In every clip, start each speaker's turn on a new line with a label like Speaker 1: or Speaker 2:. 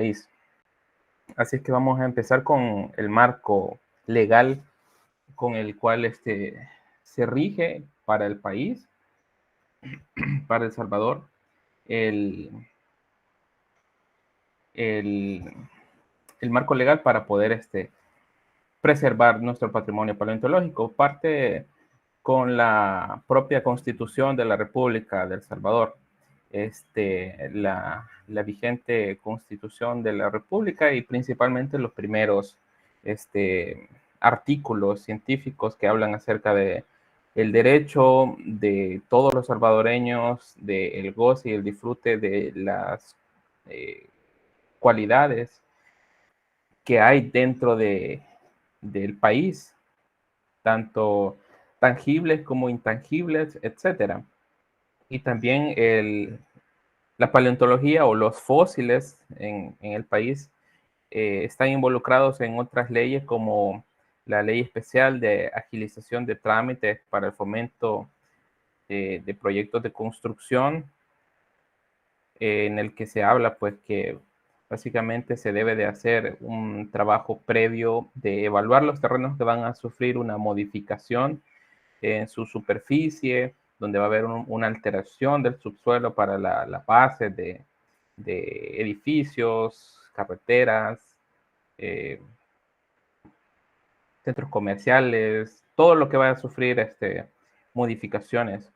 Speaker 1: país. Así es que vamos a empezar con el marco legal con el cual se rige para el país, para El Salvador, el, el, el marco legal para poder preservar nuestro patrimonio paleontológico. Parte con la propia Constitución de la República de El Salvador, la vigente Constitución de la República y principalmente los primeros artículos científicos que hablan acerca de el derecho de todos los salvadoreños del goce y el disfrute de las cualidades que hay dentro del país, tanto tangibles como intangibles, etcétera. Y también la paleontología o los fósiles en el país están involucrados en otras leyes como la Ley Especial de Agilización de Trámites para el Fomento de Proyectos de Construcción, en el que se habla pues que básicamente se debe de hacer un trabajo previo de evaluar los terrenos que van a sufrir una modificación en su superficie, donde va a haber una alteración del subsuelo para la base de edificios, carreteras, eh, centros comerciales, todo lo que vaya a sufrir modificaciones.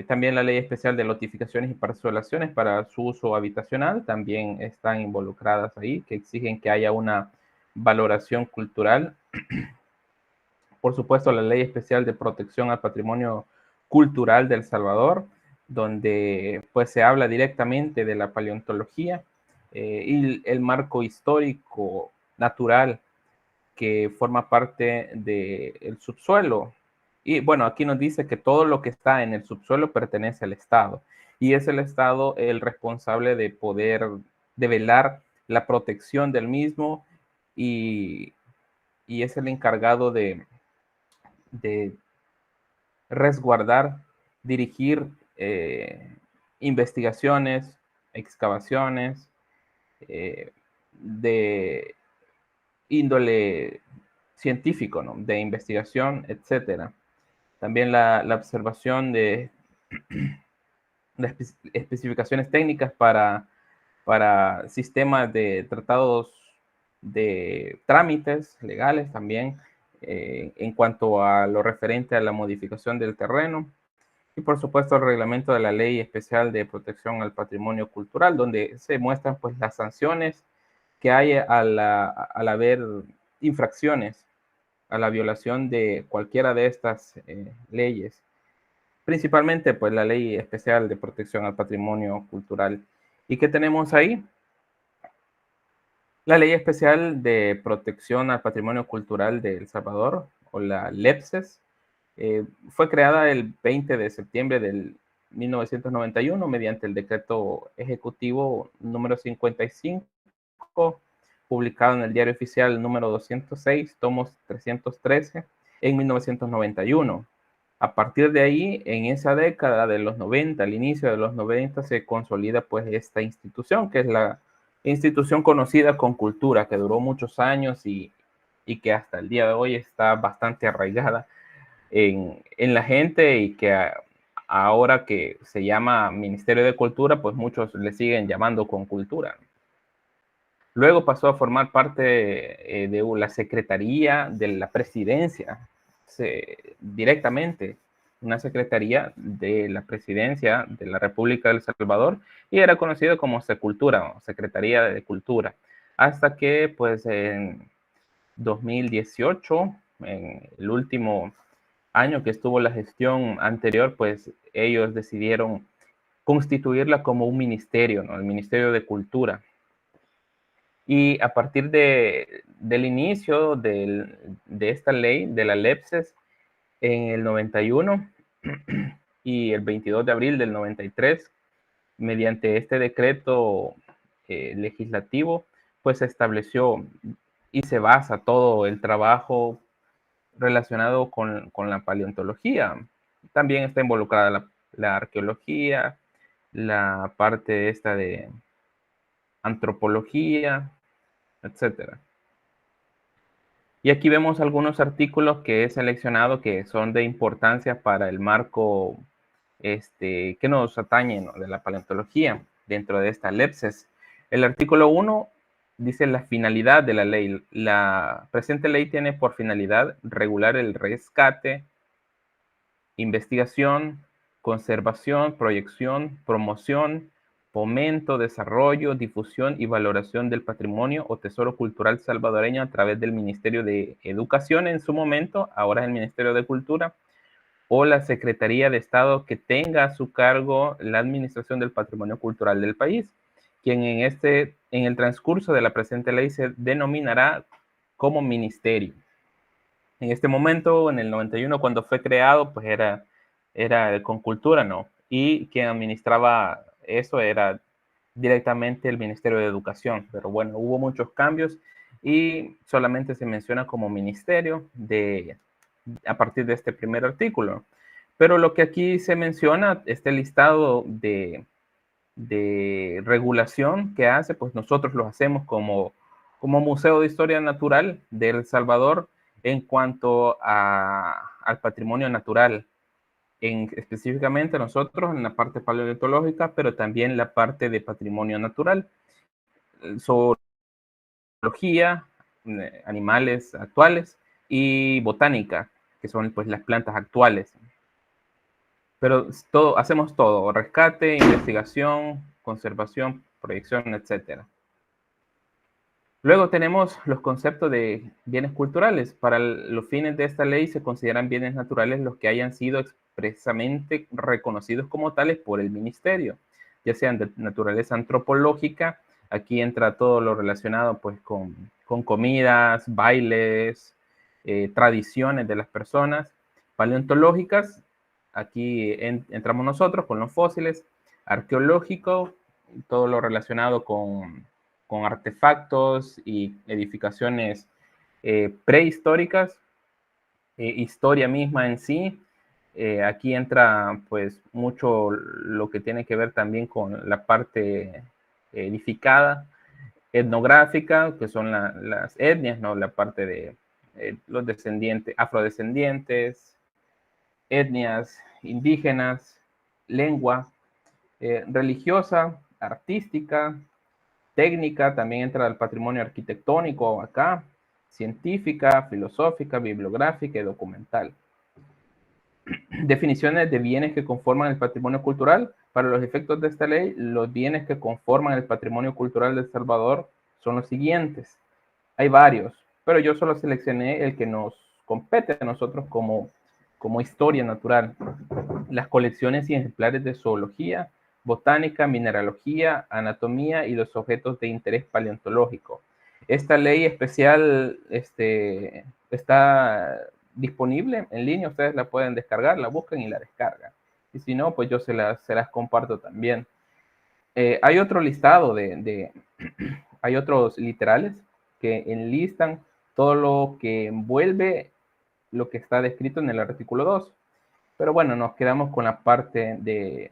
Speaker 1: También la ley especial de notificaciones y parcelaciones para su uso habitacional también están involucradas ahí, que exigen que haya una valoración cultural. Por supuesto, la ley especial de protección al patrimonio cultural de El Salvador, donde pues se habla directamente de la paleontología y el marco histórico natural que forma parte del subsuelo. Y bueno, aquí nos dice que todo lo que está en el subsuelo pertenece al Estado y es el Estado el responsable de poder velar la protección del mismo y, y es el encargado de resguardar, dirigir investigaciones, excavaciones de índole científico, ¿no? De investigación, etcétera. También la observación de especificaciones técnicas para sistemas de tratados de trámites legales también en cuanto a lo referente a la modificación del terreno y por supuesto el reglamento de la Ley Especial de Protección al Patrimonio Cultural, donde se muestran pues las sanciones que hay al haber infracciones a la violación de cualquiera de estas leyes, principalmente pues la Ley Especial de Protección al Patrimonio Cultural. ¿Y qué tenemos ahí? La Ley Especial de Protección al Patrimonio Cultural de El Salvador, o la LEPSES, fue creada el 20 de septiembre del 1991 mediante el decreto ejecutivo número 55, publicado en el Diario Oficial número 206, tomos 313, en 1991. A partir de ahí, en esa década de los 90, al inicio de los 90, se consolida pues esta institución, que es la institución conocida con Cultura, que duró muchos años y que hasta el día de hoy está bastante arraigada en la gente y que ahora que se llama Ministerio de Cultura, pues muchos le siguen llamando con Cultura. Luego pasó a formar parte de la Secretaría de la Presidencia, directamente, una Secretaría de la Presidencia de la República de El Salvador, y era conocido como Secultura, o Secretaría de Cultura, hasta que pues en 2018, en el último año que estuvo la gestión anterior, pues ellos decidieron constituirla como un ministerio, ¿no? El Ministerio de Cultura. Y a partir del inicio de esta ley, de la LEPSES, en el 91 y el 22 de abril del 93, mediante este decreto legislativo, pues se estableció y se basa todo el trabajo relacionado con la paleontología. También está involucrada la arqueología, la parte esta antropología, etcétera. Y aquí vemos algunos artículos que he seleccionado que son de importancia para el marco que nos atañe, ¿no?, de la paleontología dentro de esta LEPSES. El artículo 1 dice la finalidad de la ley. La presente ley tiene por finalidad regular el rescate, investigación, conservación, proyección, promoción, fomento, desarrollo, difusión y valoración del patrimonio o tesoro cultural salvadoreño a través del Ministerio de Educación en su momento, ahora es el Ministerio de Cultura, o la Secretaría de Estado que tenga a su cargo la administración del patrimonio cultural del país, quien en el transcurso de la presente ley se denominará como ministerio. En este momento, en el 91, cuando fue creado, pues era con cultura, ¿no? Y quien administraba eso era directamente el Ministerio de Educación. Pero bueno, hubo muchos cambios y solamente se menciona como ministerio a partir de este primer artículo. Pero lo que aquí se menciona, este listado de regulación que hace, pues nosotros lo hacemos como Museo de Historia Natural de El Salvador en cuanto al patrimonio natural, específicamente nosotros en la parte paleontológica, pero también la parte de patrimonio natural, zoología, animales actuales y botánica, que son pues las plantas actuales. Pero hacemos todo, rescate, investigación, conservación, proyección, etc. Luego tenemos los conceptos de bienes culturales. Para los fines de esta ley se consideran bienes naturales los que hayan sido expresamente reconocidos como tales por el ministerio, ya sean de naturaleza antropológica, aquí entra todo lo relacionado pues con comidas, bailes, tradiciones de las personas, paleontológicas, aquí entramos nosotros con los fósiles, arqueológico, todo lo relacionado con artefactos y edificaciones prehistóricas, historia misma en sí. Aquí entra pues mucho lo que tiene que ver también con la parte edificada, etnográfica, que son las etnias, ¿no? La parte de los descendientes, afrodescendientes, etnias indígenas, lengua, religiosa, artística, técnica, también entra el patrimonio arquitectónico acá, científica, filosófica, bibliográfica y documental. Definiciones de bienes que conforman el patrimonio cultural. Para los efectos de esta ley, los bienes que conforman el patrimonio cultural de El Salvador son los siguientes. Hay varios, pero yo solo seleccioné el que nos compete a nosotros como historia natural. Las colecciones y ejemplares de zoología, botánica, mineralogía, anatomía y los objetos de interés paleontológico. Esta ley especial está disponible en línea, ustedes la pueden descargar, la buscan y la descargan. Y si no, pues yo se las comparto también. Hay otro listado hay otros literales que enlistan todo lo que envuelve lo que está descrito en el artículo 2. Pero bueno, nos quedamos con la parte de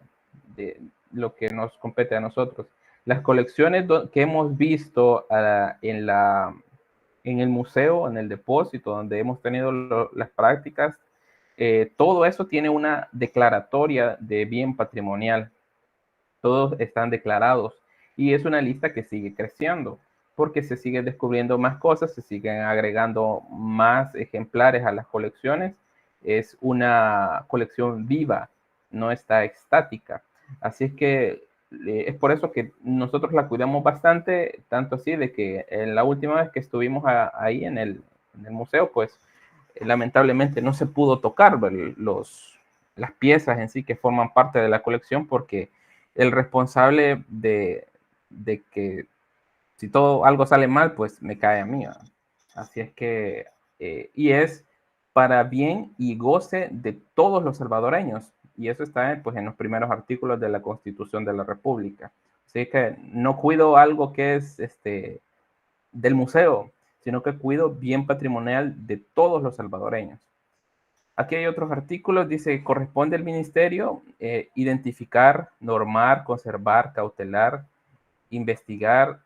Speaker 1: lo que nos compete a nosotros. Las colecciones que hemos visto en el museo, en el depósito, donde hemos tenido las prácticas, todo eso tiene una declaratoria de bien patrimonial. Todos están declarados y es una lista que sigue creciendo porque se siguen descubriendo más cosas, se siguen agregando más ejemplares a las colecciones. Es una colección viva, no está estática. Así es que es por eso que nosotros la cuidamos bastante, tanto así de que la última vez que estuvimos ahí en el museo, pues lamentablemente no se pudo tocar las piezas en sí que forman parte de la colección porque el responsable de que si algo sale mal, pues me cae a mí. Así es que, y es para bien y goce de todos los salvadoreños. Y eso está pues, en los primeros artículos de la Constitución de la República. Así que no cuido algo que es del museo, sino que cuido bien patrimonial de todos los salvadoreños. Aquí hay otros artículos, dice, corresponde al ministerio identificar, normar, conservar, cautelar, investigar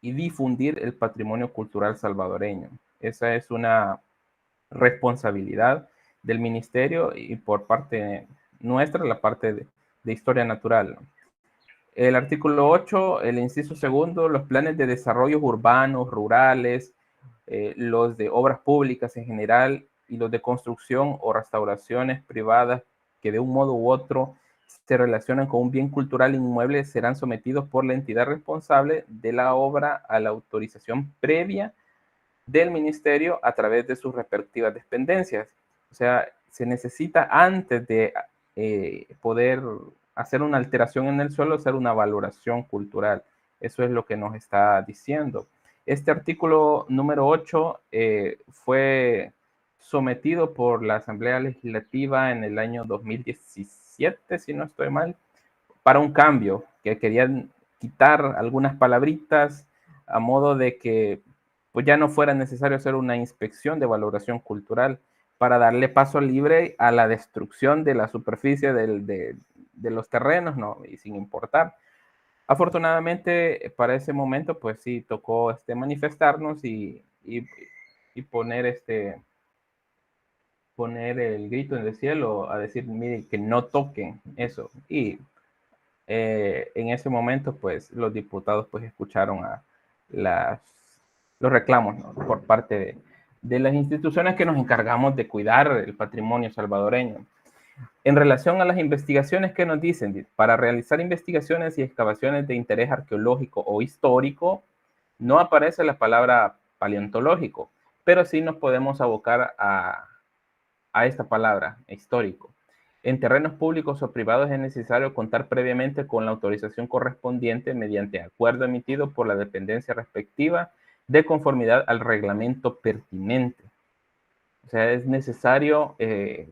Speaker 1: y difundir el patrimonio cultural salvadoreño. Esa es una responsabilidad del ministerio y por parte nuestra, la parte de historia natural. El artículo 8, el inciso segundo, los planes de desarrollo urbanos, rurales, los de obras públicas en general y los de construcción o restauraciones privadas que de un modo u otro se relacionan con un bien cultural inmueble serán sometidos por la entidad responsable de la obra a la autorización previa del ministerio a través de sus respectivas dependencias. O sea, se necesita antes de poder hacer una alteración en el suelo, hacer una valoración cultural. Eso es lo que nos está diciendo. Este artículo número 8 fue sometido por la Asamblea Legislativa en el año 2017, si no estoy mal, para un cambio, que querían quitar algunas palabritas a modo de que pues ya no fuera necesario hacer una inspección de valoración cultural para darle paso libre a la destrucción de la superficie de los terrenos, ¿no? Y sin importar. Afortunadamente, para ese momento, pues sí, tocó manifestarnos y poner el grito en el cielo a decir, mire, que no toquen eso. Y en ese momento, pues los diputados pues escucharon a los reclamos, ¿no? Por parte de las instituciones que nos encargamos de cuidar el patrimonio salvadoreño. En relación a las investigaciones, ¿qué nos dicen? Para realizar investigaciones y excavaciones de interés arqueológico o histórico, no aparece la palabra paleontológico, pero sí nos podemos abocar a esta palabra, histórico. En terrenos públicos o privados es necesario contar previamente con la autorización correspondiente mediante acuerdo emitido por la dependencia respectiva de conformidad al reglamento pertinente. O sea, es necesario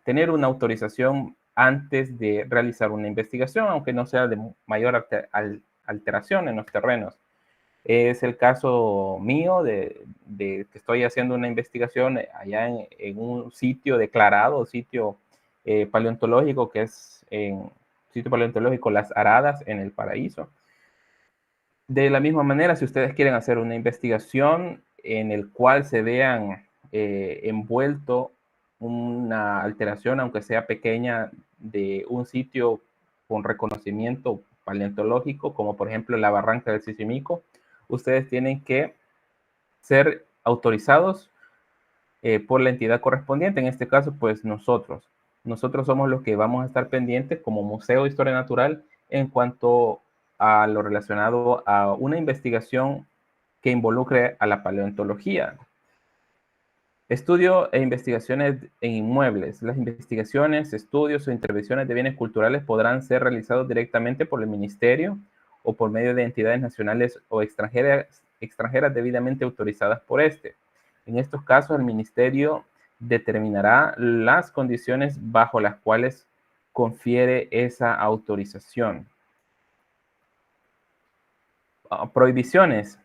Speaker 1: tener una autorización antes de realizar una investigación, aunque no sea de mayor alteración en los terrenos. Es el caso mío de que estoy haciendo una investigación allá en un sitio declarado, sitio paleontológico, que es en sitio paleontológico Las Aradas, en El Paraíso. De la misma manera, si ustedes quieren hacer una investigación en el cual se vean envuelto una alteración, aunque sea pequeña, de un sitio con reconocimiento paleontológico, como por ejemplo la Barranca del Sisimico, ustedes tienen que ser autorizados por la entidad correspondiente, en este caso, pues nosotros. Nosotros somos los que vamos a estar pendientes como Museo de Historia Natural en cuanto a lo relacionado a una investigación que involucre a la paleontología. Estudio e investigaciones en inmuebles. Las investigaciones, estudios o intervenciones de bienes culturales podrán ser realizados directamente por el ministerio o por medio de entidades nacionales o extranjeras debidamente autorizadas por este. En estos casos, el ministerio determinará las condiciones bajo las cuales confiere esa autorización. Prohibiciones.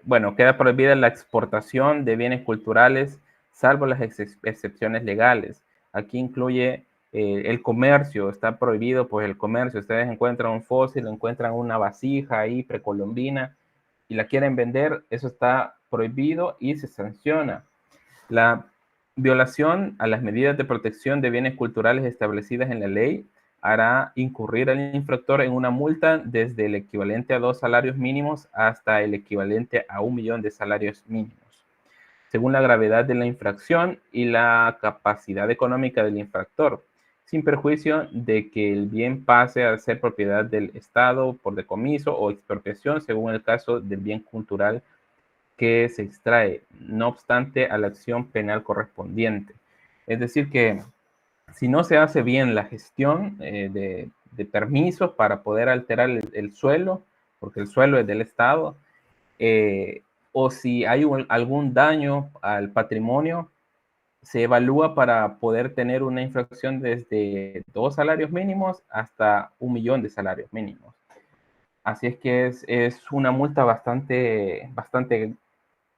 Speaker 1: Bueno, queda prohibida la exportación de bienes culturales, salvo las excepciones legales. Aquí incluye el comercio, está prohibido pues el comercio. Ustedes encuentran un fósil, encuentran una vasija ahí precolombina y la quieren vender, eso está prohibido y se sanciona. La violación a las medidas de protección de bienes culturales establecidas en la ley hará incurrir al infractor en una multa desde el equivalente a 2 salarios mínimos hasta el equivalente a 1 millón de salarios mínimos, según la gravedad de la infracción y la capacidad económica del infractor, sin perjuicio de que el bien pase a ser propiedad del Estado por decomiso o expropiación, según el caso del bien cultural que se extrae, no obstante a la acción penal correspondiente. Es decir, que si no se hace bien la gestión de permisos para poder alterar el suelo, porque el suelo es del Estado, o si hay algún daño al patrimonio, se evalúa para poder tener una infracción desde 2 salarios mínimos hasta 1 millón de salarios mínimos. Así es que es una multa bastante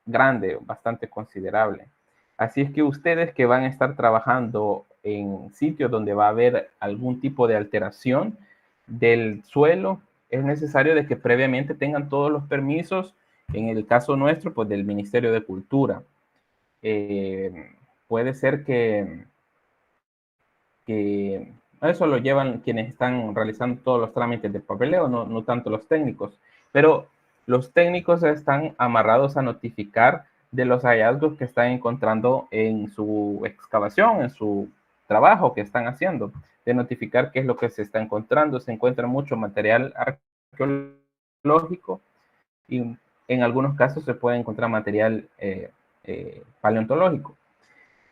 Speaker 1: grande, bastante considerable. Así es que ustedes que van a estar trabajando en sitios donde va a haber algún tipo de alteración del suelo, es necesario de que previamente tengan todos los permisos, en el caso nuestro, pues del Ministerio de Cultura. Puede ser que eso lo llevan quienes están realizando todos los trámites de papeleo, no tanto los técnicos, pero los técnicos están amarrados a notificar de los hallazgos que están encontrando en su excavación, en su trabajo que están haciendo, de notificar qué es lo que se está encontrando. Se encuentra mucho material arqueológico y en algunos casos se puede encontrar material paleontológico.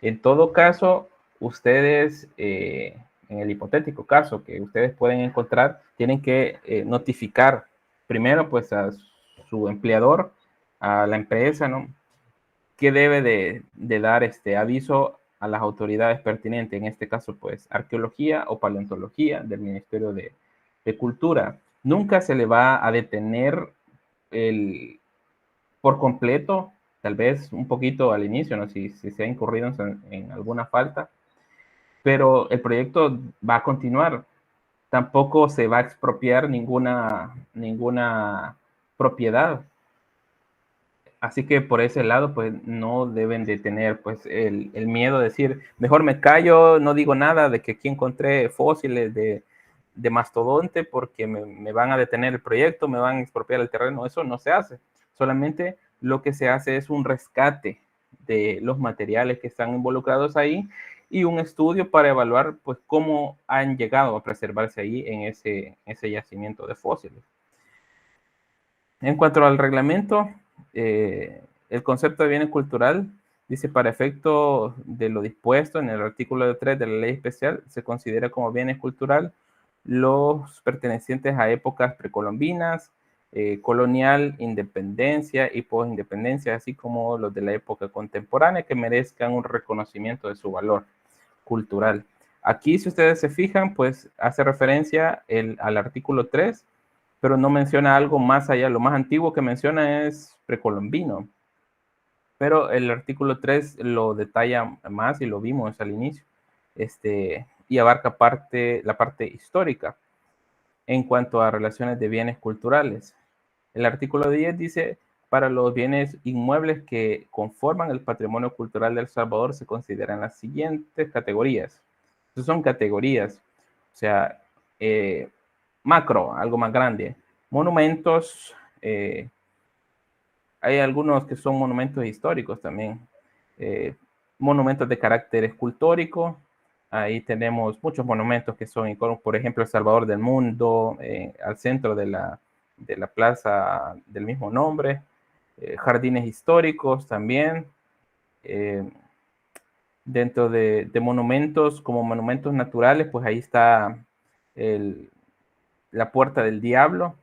Speaker 1: En todo caso, ustedes, en el hipotético caso que ustedes pueden encontrar, tienen que notificar primero pues a su empleador, a la empresa, ¿no? Que debe de dar este aviso a las autoridades pertinentes, en este caso pues arqueología o paleontología del Ministerio de Cultura. Nunca se le va a detener por completo, tal vez un poquito al inicio, ¿no? Si se ha incurrido en alguna falta, pero el proyecto va a continuar. Tampoco se va a expropiar ninguna propiedad. Así que por ese lado, pues no deben de tener pues el miedo de decir, mejor me callo, no digo nada de que aquí encontré fósiles de mastodonte porque me van a detener el proyecto, me van a expropiar el terreno. Eso no se hace. Solamente lo que se hace es un rescate de los materiales que están involucrados ahí y un estudio para evaluar pues cómo han llegado a preservarse ahí en ese yacimiento de fósiles. En cuanto al reglamento, el concepto de bienes cultural dice, para efecto de lo dispuesto en el artículo 3 de la ley especial, se considera como bienes cultural los pertenecientes a épocas precolombinas, colonial, independencia y postindependencia, así como los de la época contemporánea que merezcan un reconocimiento de su valor cultural. Aquí, si ustedes se fijan, pues hace referencia al artículo 3, pero no menciona algo más allá. Lo más antiguo que menciona es precolombino, pero el artículo 3 lo detalla más y lo vimos al inicio, y abarca la parte histórica en cuanto a relaciones de bienes culturales. El artículo 10 dice, para los bienes inmuebles que conforman el patrimonio cultural de El Salvador se consideran las siguientes categorías. Estas son categorías, o sea, macro, algo más grande. Monumentos, hay algunos que son monumentos históricos también. Monumentos de carácter escultórico, ahí tenemos muchos monumentos que son, por ejemplo, El Salvador del Mundo, al centro de la plaza del mismo nombre, jardines históricos también, dentro de monumentos como monumentos naturales, pues ahí está la Puerta del Diablo,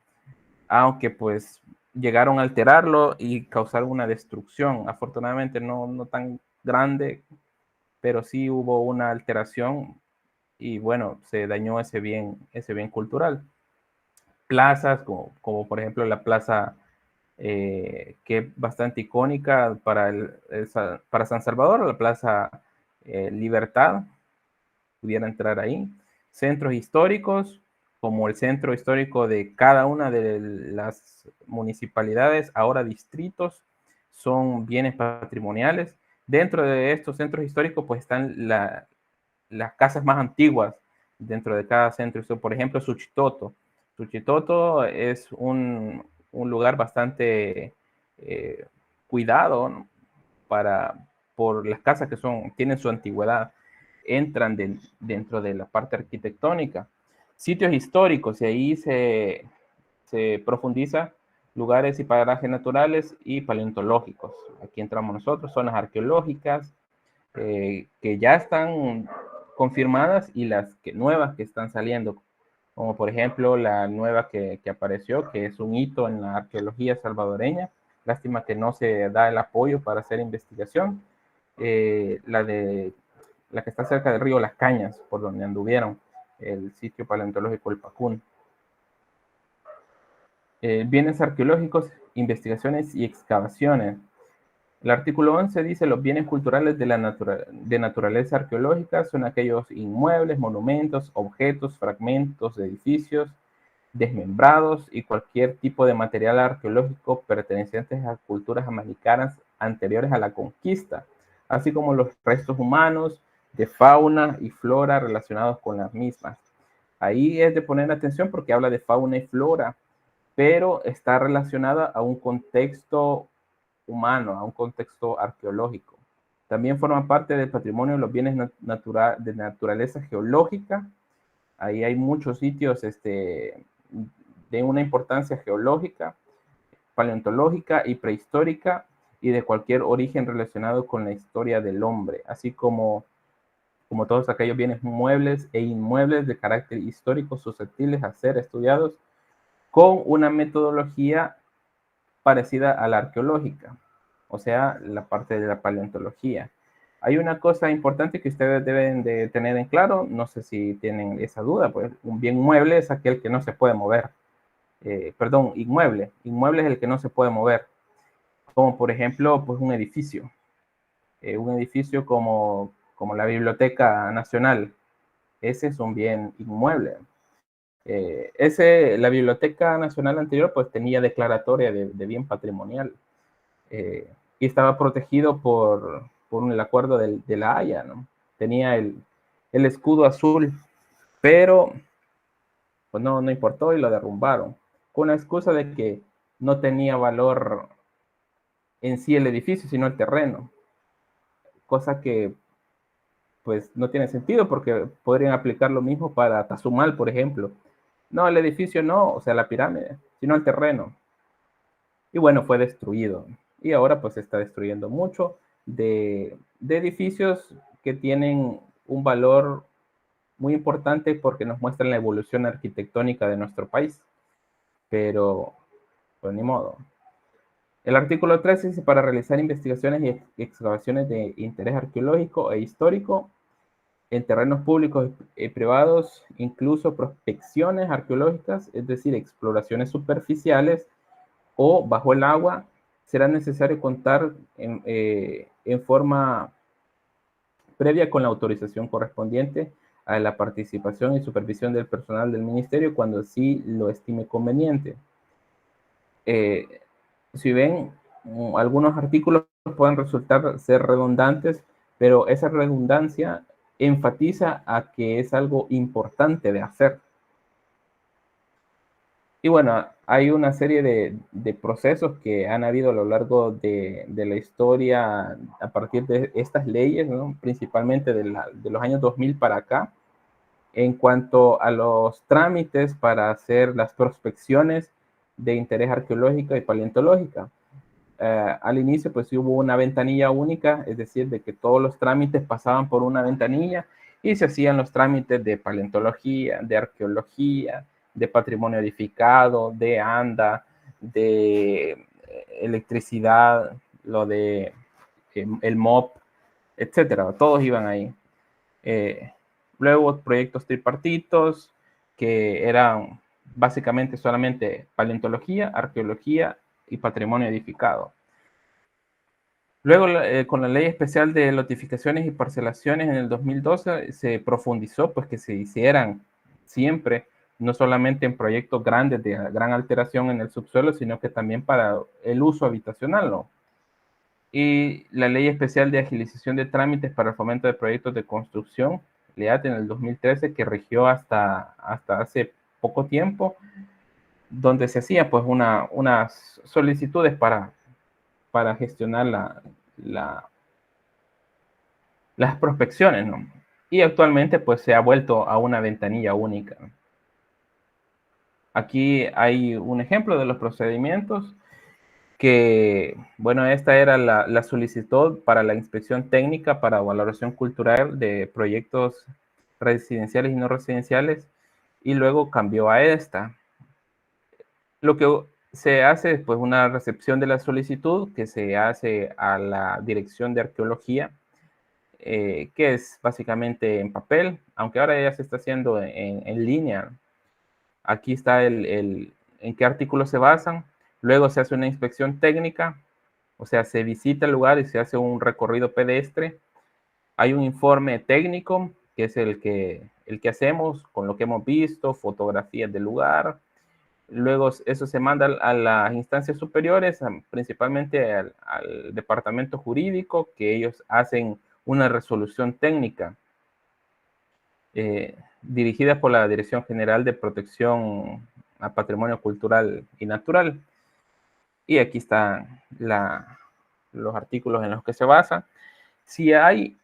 Speaker 1: aunque pues llegaron a alterarlo y causar una destrucción, afortunadamente no tan grande, pero sí hubo una alteración y bueno, se dañó ese bien cultural. Plazas como por ejemplo la plaza que es bastante icónica para San Salvador, la Plaza Libertad, pudiera entrar ahí. Centros históricos, como el centro histórico de cada una de las municipalidades, ahora distritos, son bienes patrimoniales. Dentro de estos centros históricos, pues están las casas más antiguas dentro de cada centro. Por ejemplo, Suchitoto. Suchitoto es un lugar bastante cuidado, ¿no? Por las casas que tienen su antigüedad, entran dentro de la parte arquitectónica. Sitios históricos, y ahí se profundiza lugares y parajes naturales y paleontológicos. Aquí entramos nosotros, zonas arqueológicas, que ya están confirmadas y las nuevas que están saliendo, como por ejemplo la nueva que apareció, que es un hito en la arqueología salvadoreña. Lástima que no se da el apoyo para hacer investigación. La que está cerca del río Las Cañas, por donde anduvieron, el sitio paleontológico El Pacún. Bienes arqueológicos, investigaciones y excavaciones. El artículo 11 dice, los bienes culturales de naturaleza arqueológica son aquellos inmuebles, monumentos, objetos, fragmentos de edificios, desmembrados y cualquier tipo de material arqueológico pertenecientes a culturas americanas anteriores a la conquista, así como los restos humanos de fauna y flora relacionados con las mismas. Ahí es de poner atención porque habla de fauna y flora, pero está relacionada a un contexto humano, a un contexto arqueológico. También forma parte del patrimonio de los bienes de naturaleza geológica. Ahí hay muchos sitios de una importancia geológica, paleontológica y prehistórica y de cualquier origen relacionado con la historia del hombre, así como todos aquellos bienes muebles e inmuebles de carácter histórico susceptibles a ser estudiados con una metodología parecida a la arqueológica, o sea, la parte de la paleontología. Hay una cosa importante que ustedes deben de tener en claro, no sé si tienen esa duda, pues un bien mueble es aquel que no se puede mover. Perdón, inmueble. Inmueble es el que no se puede mover, como por ejemplo, pues un edificio. Un edificio como la Biblioteca Nacional, ese es un bien inmueble. La Biblioteca Nacional anterior pues tenía declaratoria de bien patrimonial y estaba protegido por el acuerdo de la Haya, ¿no? Tenía el escudo azul, pero pues no importó y lo derrumbaron, con la excusa de que no tenía valor en sí el edificio, sino el terreno, cosa que pues no tiene sentido porque podrían aplicar lo mismo para Tazumal, por ejemplo. No, el edificio no, o sea, la pirámide, sino el terreno. Y bueno, fue destruido. Y ahora pues se está destruyendo mucho de edificios que tienen un valor muy importante porque nos muestran la evolución arquitectónica de nuestro país. Pero, pues ni modo. El artículo 13 dice, para realizar investigaciones y excavaciones de interés arqueológico e histórico en terrenos públicos y privados, incluso prospecciones arqueológicas, es decir, exploraciones superficiales o bajo el agua, será necesario contar en forma previa con la autorización correspondiente a la participación y supervisión del personal del ministerio cuando así lo estime conveniente. Si ven, algunos artículos pueden resultar ser redundantes, pero esa redundancia enfatiza a que es algo importante de hacer. Y bueno, hay una serie de procesos que han habido a lo largo de la historia a partir de estas leyes, ¿no? Principalmente de los años 2000 para acá, en cuanto a los trámites para hacer las prospecciones de interés arqueológico y paleontológica. Al inicio pues sí hubo una ventanilla única, es decir, de que todos los trámites pasaban por una ventanilla y se hacían los trámites de paleontología, de arqueología, de patrimonio edificado, de ANDA, de electricidad, lo de el MOP, etcétera, todos iban ahí. Luego proyectos tripartitos que eran básicamente solamente paleontología, arqueología y patrimonio edificado. Luego, con la Ley Especial de Lotificaciones y Parcelaciones en el 2012, se profundizó pues que se hicieran siempre, no solamente en proyectos grandes de gran alteración en el subsuelo, sino que también para el uso habitacional, ¿no? Y la Ley Especial de Agilización de Trámites para el Fomento de Proyectos de Construcción, LEAT, en el 2013, que rigió hasta hace poco tiempo, donde se hacían pues unas solicitudes para gestionar las prospecciones, ¿no? Y actualmente pues se ha vuelto a una ventanilla única. Aquí hay un ejemplo de los procedimientos que, bueno, esta era la solicitud para la inspección técnica para valoración cultural de proyectos residenciales y no residenciales, y luego cambió a esta. Lo que se hace es pues una recepción de la solicitud que se hace a la Dirección de Arqueología, que es básicamente en papel, aunque ahora ya se está haciendo en línea. Aquí está en qué artículos se basan. Luego se hace una inspección técnica, o sea, se visita el lugar y se hace un recorrido pedestre. Hay un informe técnico, que es el que hacemos con lo que hemos visto, fotografías del lugar, Luego eso se manda a las instancias superiores, principalmente al departamento jurídico, que ellos hacen una resolución técnica dirigida por la Dirección General de Protección a Patrimonio Cultural y Natural. Y aquí están los artículos en los que se basa. Si hay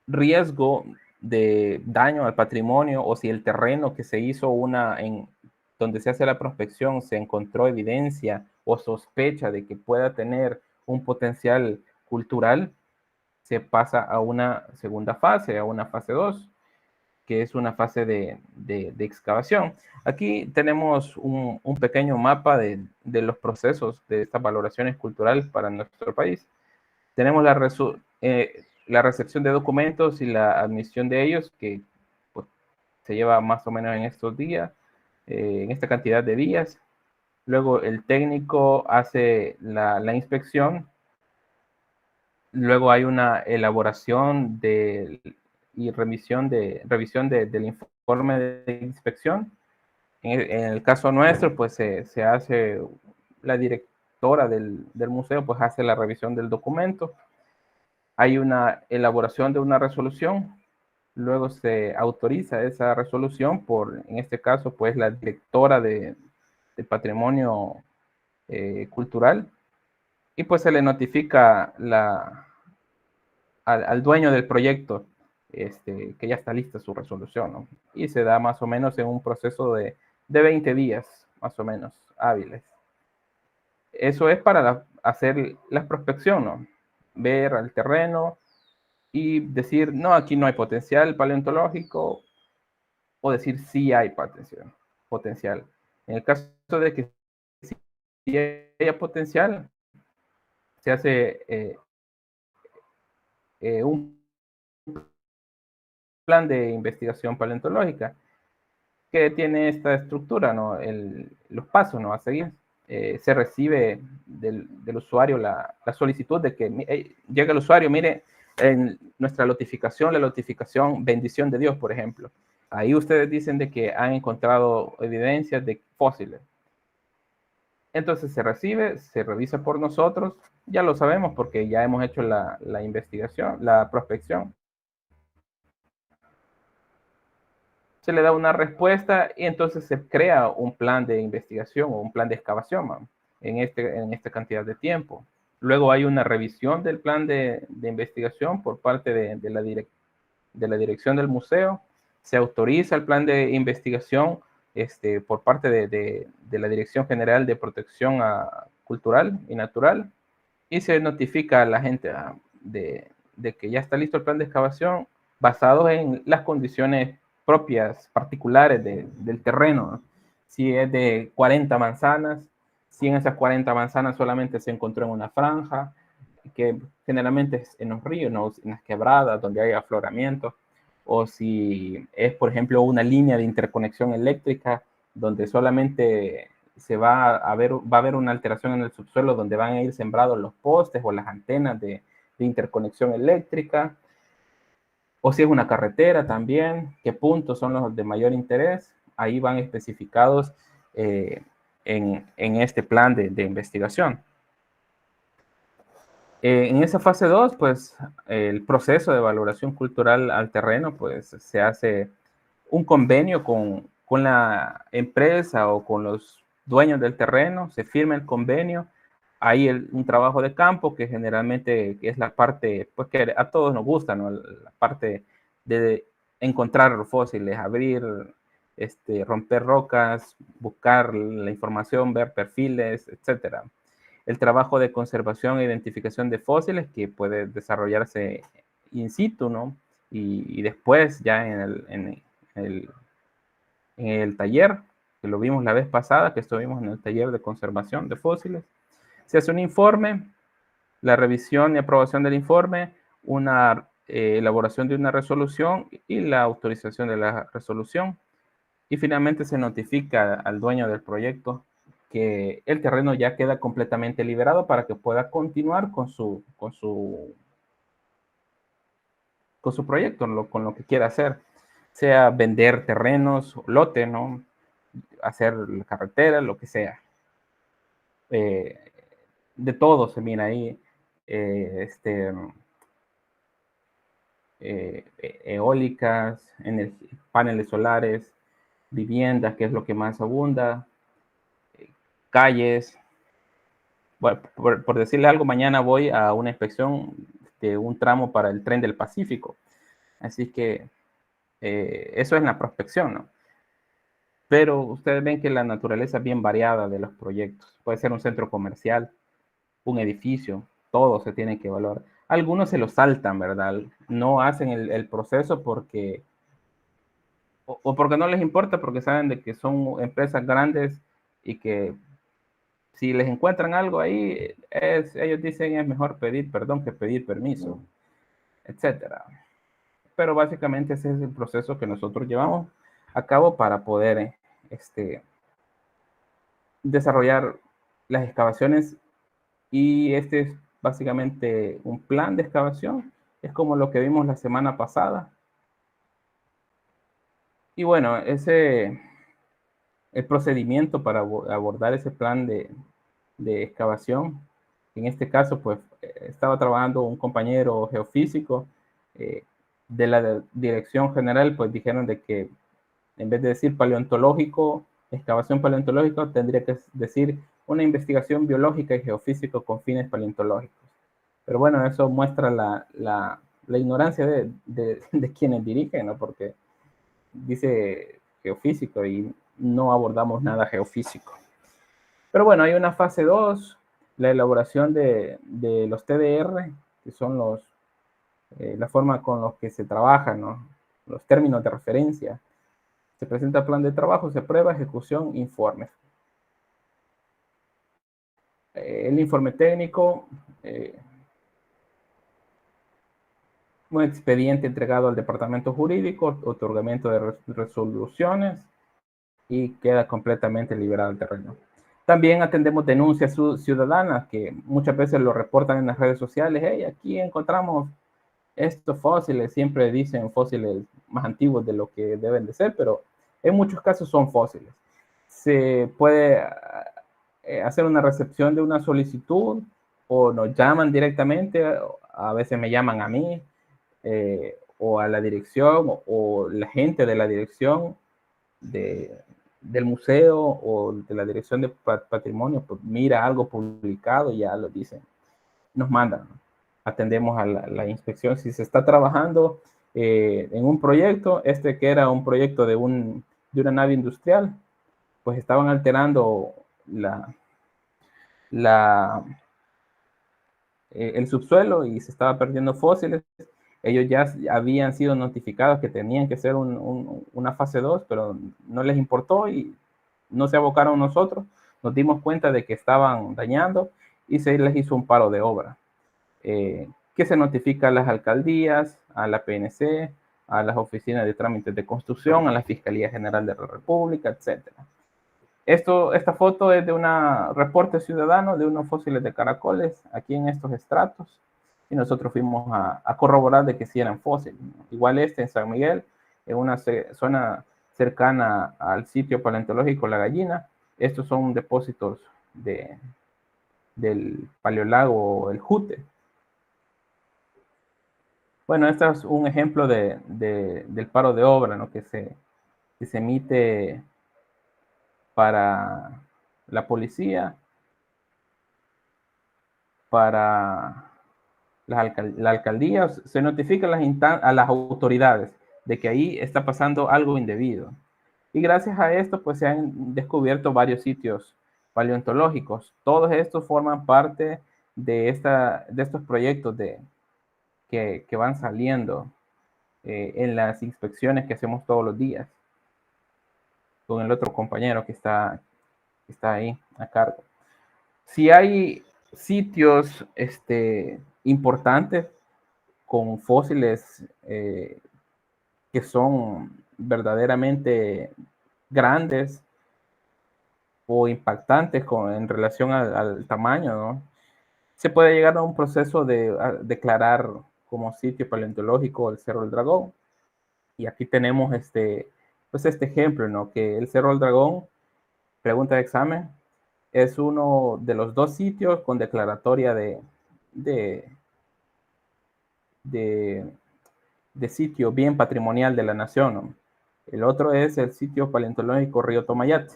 Speaker 1: riesgo de daño al patrimonio o si el terreno que se hizo donde se hace la prospección se encontró evidencia o sospecha de que pueda tener un potencial cultural, se pasa a una segunda fase, a una fase 2, que es una fase de excavación. Aquí tenemos un pequeño mapa de los procesos de estas valoraciones culturales para nuestro país. Tenemos la recepción de documentos y la admisión de ellos, que pues, se lleva más o menos en estos días, en esta cantidad de días. Luego el técnico hace la inspección. Luego hay una elaboración y revisión del informe de inspección. En el caso nuestro, pues se hace, la directora del museo pues hace la revisión del documento. Hay una elaboración de una resolución, luego se autoriza esa resolución en este caso, pues la directora de Patrimonio Cultural, y pues se le notifica al dueño del proyecto que ya está lista su resolución, ¿no? Y se da más o menos en un proceso de 20 días, más o menos, hábiles. Eso es para hacer la prospección, ¿no? Ver el terreno y decir, no, aquí no hay potencial paleontológico, o decir sí hay potencial. En el caso de que sí haya potencial, se hace un plan de investigación paleontológica que tiene esta estructura, ¿no? Los pasos, ¿no? A seguir. Se recibe del usuario la solicitud de que llegue el usuario, mire, en nuestra notificación, la notificación bendición de Dios, por ejemplo. Ahí ustedes dicen de que han encontrado evidencias de fósiles. Entonces se recibe, se revisa por nosotros, ya lo sabemos porque ya hemos hecho la investigación, la prospección. Se le da una respuesta y entonces se crea un plan de investigación o un plan de excavación, ¿no? en esta cantidad de tiempo. Luego hay una revisión del plan de investigación por parte de la dirección del museo. Se autoriza el plan de investigación por parte de la Dirección General de Protección Cultural y Natural, y se notifica a la gente de que ya está listo el plan de excavación basado en las condiciones propias, particulares del terreno, ¿no? Si es de 40 manzanas, si en esas 40 manzanas solamente se encontró en una franja, que generalmente es en los ríos, ¿no? En las quebradas donde hay afloramiento, o si es, por ejemplo, una línea de interconexión eléctrica donde solamente va a haber una alteración en el subsuelo donde van a ir sembrados los postes o las antenas de interconexión eléctrica, o si es una carretera también, qué puntos son los de mayor interés, ahí van especificados en este plan de investigación. En esa fase 2, pues el proceso de valoración cultural al terreno, pues se hace un convenio con la empresa o con los dueños del terreno, se firma el convenio, hay un trabajo de campo que generalmente es la parte, pues que a todos nos gusta, ¿no? La parte de encontrar fósiles, abrir, romper rocas, buscar la información, ver perfiles, etcétera. El trabajo de conservación e identificación de fósiles que puede desarrollarse in situ, ¿no? Y después ya en el taller, que lo vimos la vez pasada, que estuvimos en el taller de conservación de fósiles. Se hace un informe, la revisión y aprobación del informe, una elaboración de una resolución y la autorización de la resolución. Y finalmente se notifica al dueño del proyecto que el terreno ya queda completamente liberado para que pueda continuar con su proyecto, con lo que quiera hacer, sea vender terrenos, lote, ¿no? hacer la carretera, lo que sea. De todo se mira ahí. Eólicas, paneles solares, viviendas, que es lo que más abunda, calles. Bueno, por decirle algo, mañana voy a una inspección de un tramo para el tren del Pacífico. Así que eso es la prospección, ¿no? Pero ustedes ven que la naturaleza es bien variada de los proyectos. Puede ser un centro comercial, un edificio, todo se tiene que evaluar. Algunos se lo saltan, ¿verdad? No hacen el proceso porque, o porque no les importa, porque saben de que son empresas grandes y que si les encuentran algo ahí, ellos dicen es mejor pedir perdón que pedir permiso, etcétera. Pero básicamente ese es el proceso que nosotros llevamos a cabo para poder desarrollar las excavaciones, y este es básicamente un plan de excavación. Es como lo que vimos la semana pasada. Y bueno, el procedimiento para abordar ese plan de excavación, en este caso, pues estaba trabajando un compañero geofísico de la dirección general, pues dijeron de que en vez de decir paleontológico, excavación paleontológica, tendría que decir una investigación biológica y geofísica con fines paleontológicos. Pero bueno, eso muestra la ignorancia de quienes dirigen, ¿no? Porque dice geofísico y no abordamos nada geofísico. Pero bueno, hay una fase 2, la elaboración de los TDR, que son la forma con los que se trabajan, ¿no? Los términos de referencia. Se presenta plan de trabajo, se prueba, ejecución, informe. El informe técnico, un expediente entregado al departamento jurídico, otorgamiento de resoluciones, y queda completamente liberado el terreno. También atendemos denuncias ciudadanas que muchas veces lo reportan en las redes sociales. Hey, aquí encontramos estos fósiles, siempre dicen fósiles más antiguos de lo que deben de ser, pero en muchos casos son fósiles. Se puede hacer una recepción de una solicitud o nos llaman directamente, a veces me llaman a mí o a la dirección o la gente de la dirección del museo o de la dirección de patrimonio, pues mira algo publicado y ya lo dicen, nos mandan, atendemos a la inspección. Si se está trabajando en un proyecto, que era un proyecto de una nave industrial, pues estaban alterando el subsuelo y se estaba perdiendo fósiles. Ellos ya habían sido notificados que tenían que ser una fase 2, pero no les importó y no se abocaron nosotros. Nos dimos cuenta de que estaban dañando y se les hizo un paro de obra. Que se notifica a las alcaldías, a la PNC, a las oficinas de trámites de construcción, a la Fiscalía General de la República, etc. Esta foto es de un reporte ciudadano de unos fósiles de caracoles aquí en estos estratos, y nosotros fuimos a corroborar de que sí eran fósiles. Igual en San Miguel, en una zona cercana al sitio paleontológico La Gallina, estos son depósitos del paleolago El Jute. Bueno, este es un ejemplo del paro de obra, ¿no? que se emite para la policía, para la alcaldía. Se notifica a las autoridades de que ahí está pasando algo indebido. Y gracias a esto, pues se han descubierto varios sitios paleontológicos. Todos estos forman parte de estos proyectos que van saliendo en las inspecciones que hacemos todos los días con el otro compañero que está ahí a cargo. Si hay sitios importantes con fósiles que son verdaderamente grandes o impactantes en relación al tamaño, ¿no? Se puede llegar a un proceso de declarar como sitio paleontológico el Cerro del Dragón. Y aquí tenemos pues este ejemplo, ¿no? Que el Cerro del Dragón, pregunta de examen, es uno de los 2 sitios con declaratoria de, de, de sitio bien patrimonial de la nación, ¿no? El otro es el sitio paleontológico Río Tomayate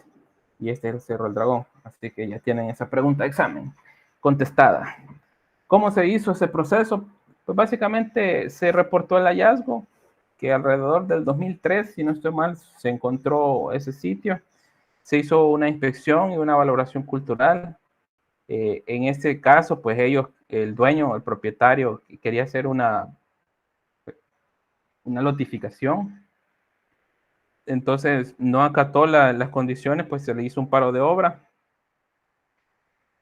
Speaker 1: y este es el Cerro del Dragón. Así que ya tienen esa pregunta de examen contestada. ¿Cómo se hizo ese proceso? Pues básicamente se reportó el hallazgo que alrededor del 2003, si no estoy mal, se encontró ese sitio. Se hizo una inspección y una valoración cultural. En este caso, pues ellos, el dueño, el propietario, quería hacer una notificación. Entonces no acató las condiciones, pues se le hizo un paro de obra.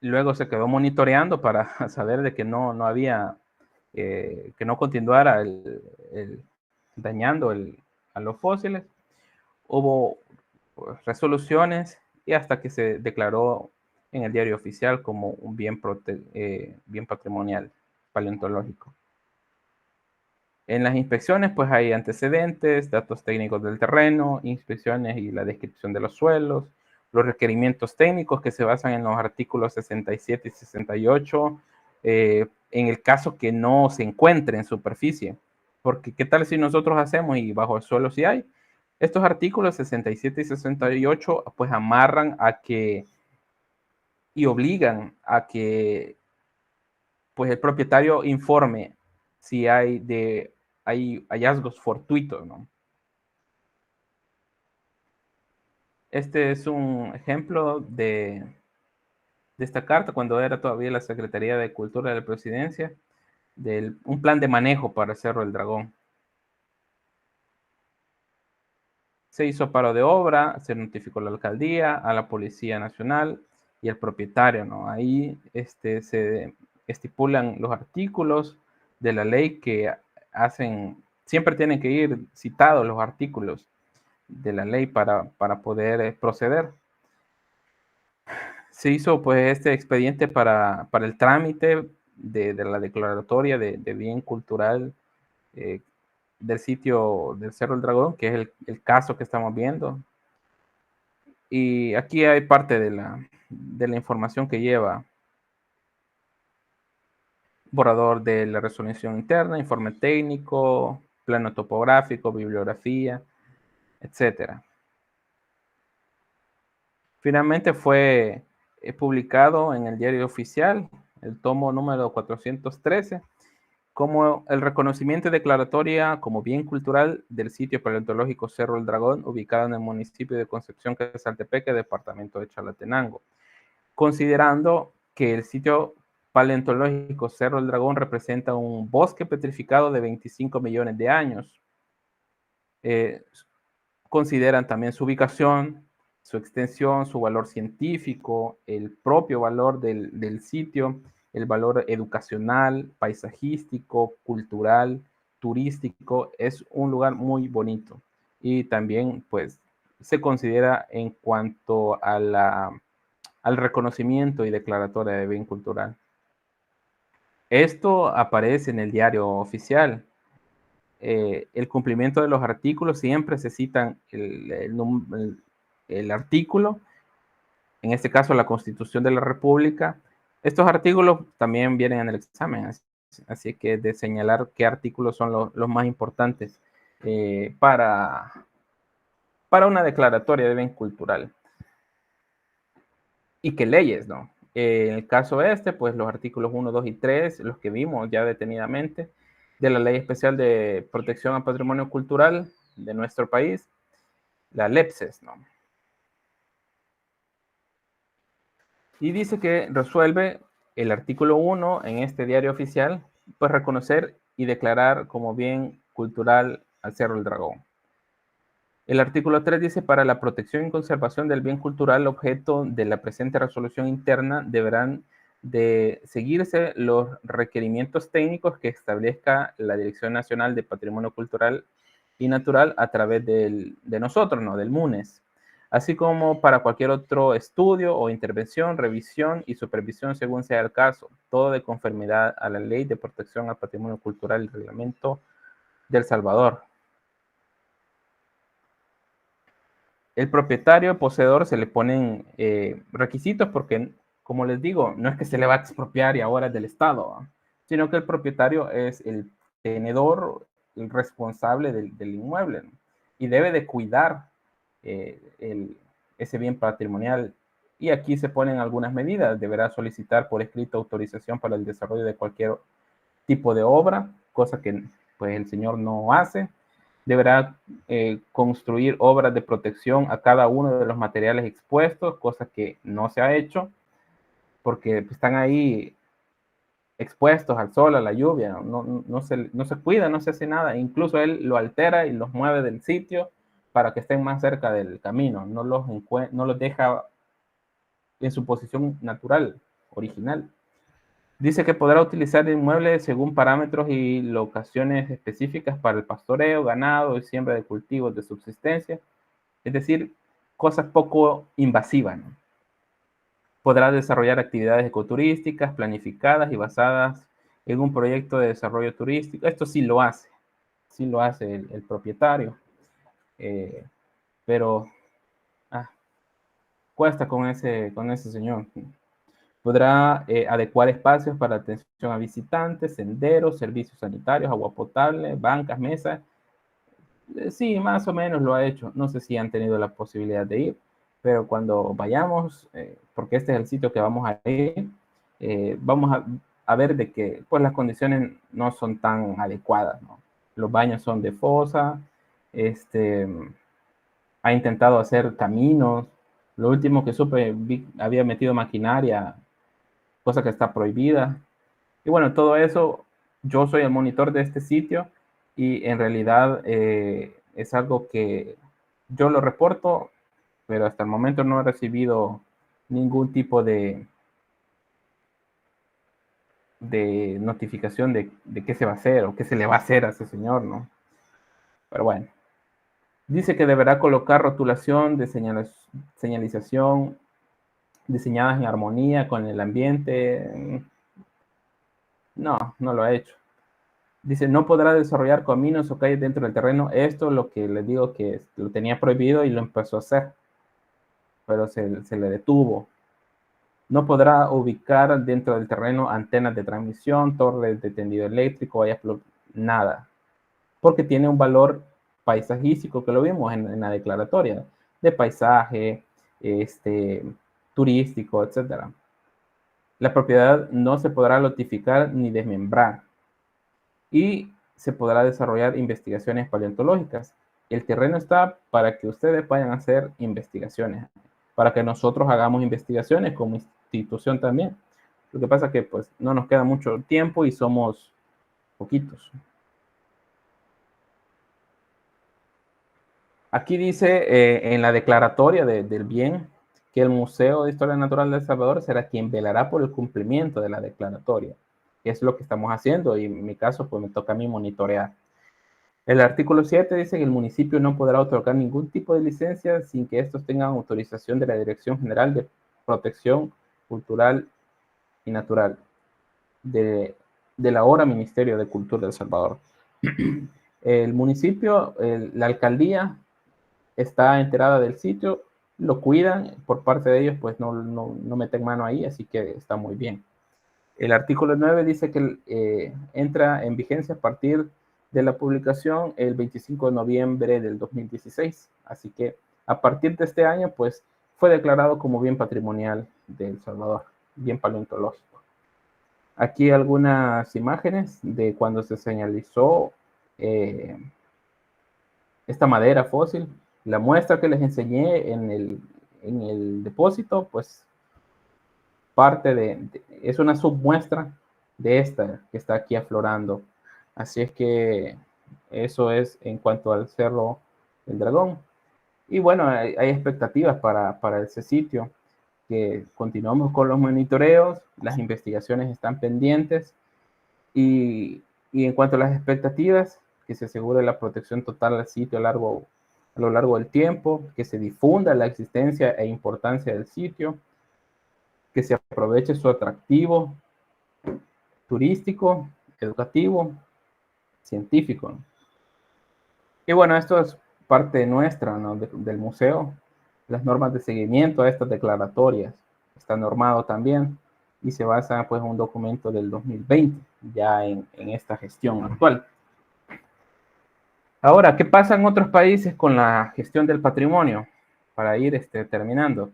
Speaker 1: Luego se quedó monitoreando para saber de que no había, que no continuara dañando a los fósiles. Hubo pues, resoluciones y hasta que se declaró en el diario oficial como un bien patrimonial paleontológico. En las inspecciones, pues hay antecedentes, datos técnicos del terreno, inspecciones y la descripción de los suelos, los requerimientos técnicos que se basan en los artículos 67 y 68, en el caso que no se encuentre en superficie. Porque, ¿qué tal si nosotros hacemos y bajo el suelo sí hay? Estos artículos 67 y 68, pues amarran a que y obligan a que pues el propietario informe si hay hallazgos fortuitos, ¿no? Este es un ejemplo de esta carta cuando era todavía la Secretaría de Cultura de la Presidencia, un plan de manejo para el Cerro del Dragón. Se hizo paro de obra, se notificó a la alcaldía, a la Policía Nacional y al propietario, ¿no? Ahí se estipulan los artículos de la ley que siempre tienen que ir citados los artículos de la ley para poder proceder. Se hizo pues este expediente para el trámite de la declaratoria de bien cultural eh, del sitio del Cerro del Dragón, que es el caso que estamos viendo. Y aquí hay parte de la información que lleva borrador de la resolución interna, informe técnico, plano topográfico, bibliografía, etcétera. Finalmente fue publicado en el diario oficial, el tomo número 413, como el reconocimiento y declaratoria como bien cultural del sitio paleontológico Cerro del Dragón, ubicado en el municipio de Concepción, Quezaltepeque, departamento de Chalatenango, considerando que el sitio paleontológico Cerro del Dragón representa un bosque petrificado de 25 millones de años. Consideran también su ubicación, su extensión, su valor científico, el propio valor del sitio, el valor educacional, paisajístico, cultural, turístico. Es un lugar muy bonito y también pues se considera en cuanto al reconocimiento y declaratoria de bien cultural. Esto aparece en el diario oficial. El cumplimiento de los artículos siempre se citan el artículo, en este caso la Constitución de la República. Estos artículos también vienen en el examen, así que de señalar qué artículos son los más importantes para una declaratoria de bien cultural. Y qué leyes, ¿no? En el caso pues los artículos 1, 2 y 3, los que vimos ya detenidamente, de la Ley Especial de Protección al Patrimonio Cultural de nuestro país, la LEPSES, ¿no? Y dice que resuelve el artículo 1 en este diario oficial, pues reconocer y declarar como bien cultural al Cerro del Dragón. El artículo 3 dice, para la protección y conservación del bien cultural objeto de la presente resolución interna deberán de seguirse los requerimientos técnicos que establezca la Dirección Nacional de Patrimonio Cultural y Natural a través de nosotros, ¿no? Del MUNES, así como para cualquier otro estudio o intervención, revisión y supervisión según sea el caso, todo de conformidad a la Ley de Protección al Patrimonio Cultural y Reglamento del Salvador. el propietario, poseedor, se le ponen requisitos porque, como les digo, no es que se le va a expropiar y ahora es del Estado, sino que el propietario es el tenedor, el responsable del inmueble, ¿no? Y debe de cuidar ese bien patrimonial. Y aquí se ponen algunas medidas. Deberá solicitar por escrito autorización para el desarrollo de cualquier tipo de obra, cosa que pues el señor no hace. Deberá construir obras de protección a cada uno de los materiales expuestos, cosa que no se ha hecho, porque están ahí expuestos al sol, a la lluvia, no se cuida, no se hace nada. Incluso él lo altera y los mueve del sitio para que estén más cerca del camino, no los deja en su posición natural, original. Dice que podrá utilizar el inmueble según parámetros y locaciones específicas para el pastoreo, ganado y siembra de cultivos de subsistencia, es decir, cosas poco invasivas, ¿no? Podrá desarrollar actividades ecoturísticas planificadas y basadas en un proyecto de desarrollo turístico. Esto sí lo hace el propietario, eh, pero ah, cuesta con ese señor. Podrá adecuar espacios para atención a visitantes, senderos, servicios sanitarios, agua potable, bancas, mesas. Sí, más o menos lo ha hecho. No sé si han tenido la posibilidad de ir, pero cuando vayamos, porque este es el sitio que vamos a ir, vamos a ver de que pues, las condiciones no son tan adecuadas, ¿no? Los baños son de fosa, este, ha intentado hacer caminos. Lo último que supe, había metido maquinaria, cosa que está prohibida. Y bueno, todo eso, yo soy el monitor de este sitio y en realidad es algo que yo lo reporto, pero hasta el momento no he recibido ningún tipo de notificación de qué se va a hacer o qué se le va a hacer a ese señor, ¿no? Pero bueno, dice que deberá colocar rotulación de señalización diseñadas en armonía con el ambiente. No, no lo ha hecho. Dice, no podrá desarrollar caminos o calles dentro del terreno. Esto es lo que les digo que lo tenía prohibido y lo empezó a hacer, pero se le detuvo. No podrá ubicar dentro del terreno antenas de transmisión, torres de tendido eléctrico, nada, porque tiene un valor paisajístico que lo vimos en la declaratoria, de paisaje, turístico, etcétera. La propiedad no se podrá lotificar ni desmembrar y se podrá desarrollar investigaciones paleontológicas. El terreno está para que ustedes vayan a hacer investigaciones, para que nosotros hagamos investigaciones como institución también. Lo que pasa es que pues no nos queda mucho tiempo y somos poquitos. Aquí dice en la declaratoria del bien que el Museo de Historia Natural de El Salvador será quien velará por el cumplimiento de la declaratoria. Es lo que estamos haciendo y en mi caso pues me toca a mí monitorear. El artículo 7 dice que el municipio no podrá otorgar ningún tipo de licencia sin que estos tengan autorización de la Dirección General de Protección Cultural y Natural de la ahora Ministerio de Cultura de El Salvador. El municipio, la alcaldía está enterada del sitio, lo cuidan, por parte de ellos pues no meten mano ahí, así que está muy bien. El artículo 9 dice que entra en vigencia a partir de la publicación el 25 de noviembre del 2016. Así que a partir de este año, pues fue declarado como bien patrimonial de El Salvador, bien paleontológico. Aquí algunas imágenes de cuando se señalizó esta madera fósil. La muestra que les enseñé en el depósito, pues es una submuestra de esta que está aquí aflorando. Así es que eso es en cuanto al Cerro del Dragón. Y bueno, hay expectativas para ese sitio, que continuamos con los monitoreos, las investigaciones están pendientes y en cuanto a las expectativas, que se asegure la protección total al sitio a lo largo del tiempo, que se difunda la existencia e importancia del sitio, que se aproveche su atractivo turístico, educativo, científico. Y bueno, esto es parte nuestra, ¿no? Del museo. las normas de seguimiento a estas declaratorias. Está normado también y se basa pues en un documento del 2020, ya en esta gestión actual. Ahora, ¿qué pasa en otros países con la gestión del patrimonio? Para ir terminando,